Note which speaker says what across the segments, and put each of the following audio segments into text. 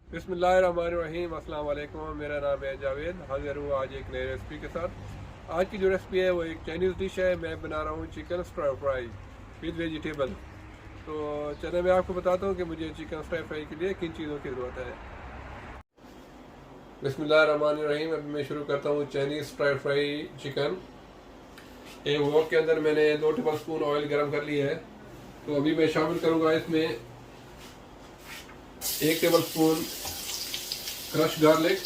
Speaker 1: बिस्मिल्लाहिर्रहमानिर्रहीम। अस्सलाम वालेकुम। मेरा नाम है जावेद। हाजिर हूँ आज एक नई रेसिपी के साथ। आज की जो रेसिपी है वो एक चाइनीज़ डिश है। मैं बना रहा हूँ chicken stir fry with vegetable. तो चलिए मैं आपको बताता हूँ कि मुझे चिकन स्टर फ्राई के लिए किन चीज़ों की ज़रूरत है। बिस्मिल्लाहिर्रहमानिर्रहीम। अभी मैं शुरू करता हूँ चाइनीज़ स्टर फ्राई चिकन। एक वॉक के अंदर मैंने 2 टेबल स्पून ऑयल गर्म कर लिया है। तो अभी मैं शामिल करूँगा इसमें 1 table spoon crush garlic.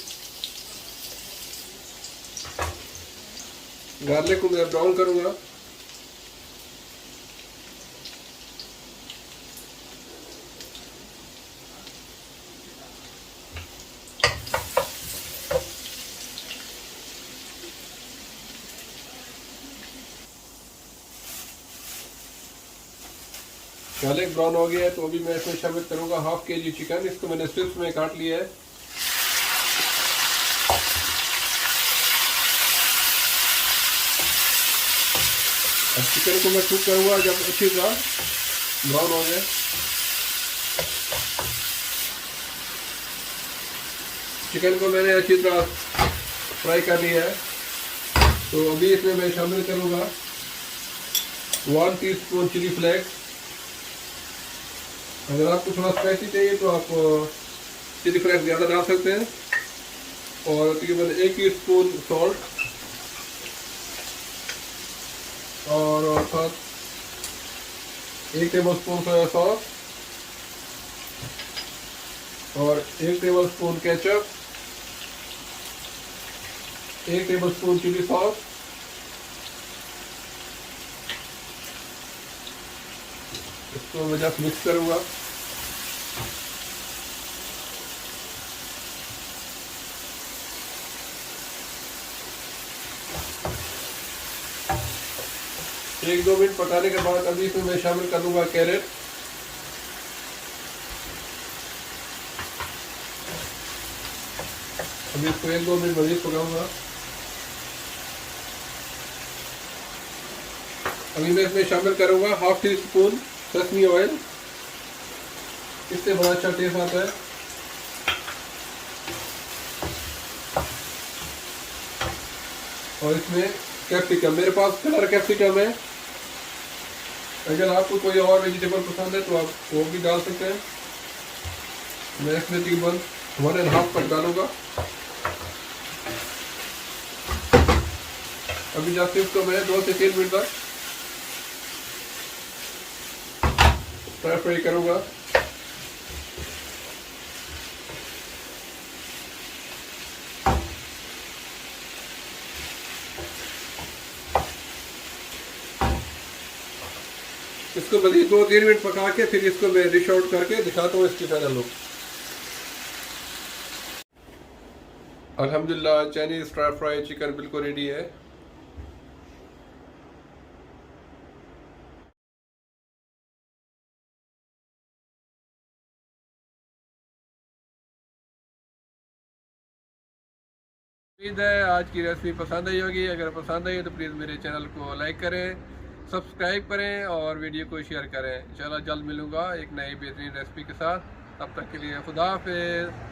Speaker 1: Garlic को मैं ब्राउन करूंगा। गार्लिक ब्राउन हो गया है तो अभी मैं इसमें शामिल करूंगा हाफ के जी चिकन। इसको मैंने स्ट्रिप्स में काट लिया है। अब चिकन को मैं कुक करूंगा जब अच्छी तरह ब्राउन हो जाए। चिकन को मैंने अच्छी तरह फ्राई कर लिया है। तो अभी इसमें मैं शामिल करूंगा 1 टीस्पून चिली फ्लेक्स। अगर आपको थोड़ा स्पाइसी चाहिए तो आप चिली फ्लेक्स ज़्यादा डाल सकते हैं। और तकरीबन 1 टीस्पून सॉल्ट और साथ 1 टेबल स्पून सोया सॉस और 1 tablespoon ketchup, 1 tablespoon chilli sauce. इसको मैं जस्ट मिक्स करूंगा। एक दो मिनट पकाने के बाद अभी इसमें मैं शामिल कर दूंगा कैरेट। अभी इसको 1-2 मिनट मजीद पकाऊंगा। अभी मैं इसमें शामिल करूंगा half tea spoon sesame oil. इससे बड़ा अच्छा टेस्ट आता है। और इसमें कैप्सिकम, मेरे पास कलर कैप्सिकम है। अगर आपको कोई और वेजिटेबल पसंद है तो आप वो भी डाल सकते हैं। मैं इसमें तकरीबन 1.5 कप डालूंगा। अभी जस्ट इसको मैं 2 से 3 मिनट तक फ्राई करूंगा। इसको मज़ीद 2-3 मिनट पका के फिर इसको मैं डिश आउट करके दिखाता हूँ इसकी फाइनल लुक। अल्हम्दुलिल्लाह चाइनीज़ स्टर फ्राई चिकन बिल्कुल रेडी है। उम्मीद है आज की रेसिपी पसंद आई होगी। अगर पसंद आई तो प्लीज़ मेरे चैनल को लाइक करें, सब्सक्राइब करें और वीडियो को शेयर करें। इंशाल्लाह जल्द मिलूँगा एक नई बेहतरीन रेसिपी के साथ। तब तक के लिए खुदा हाफिज़।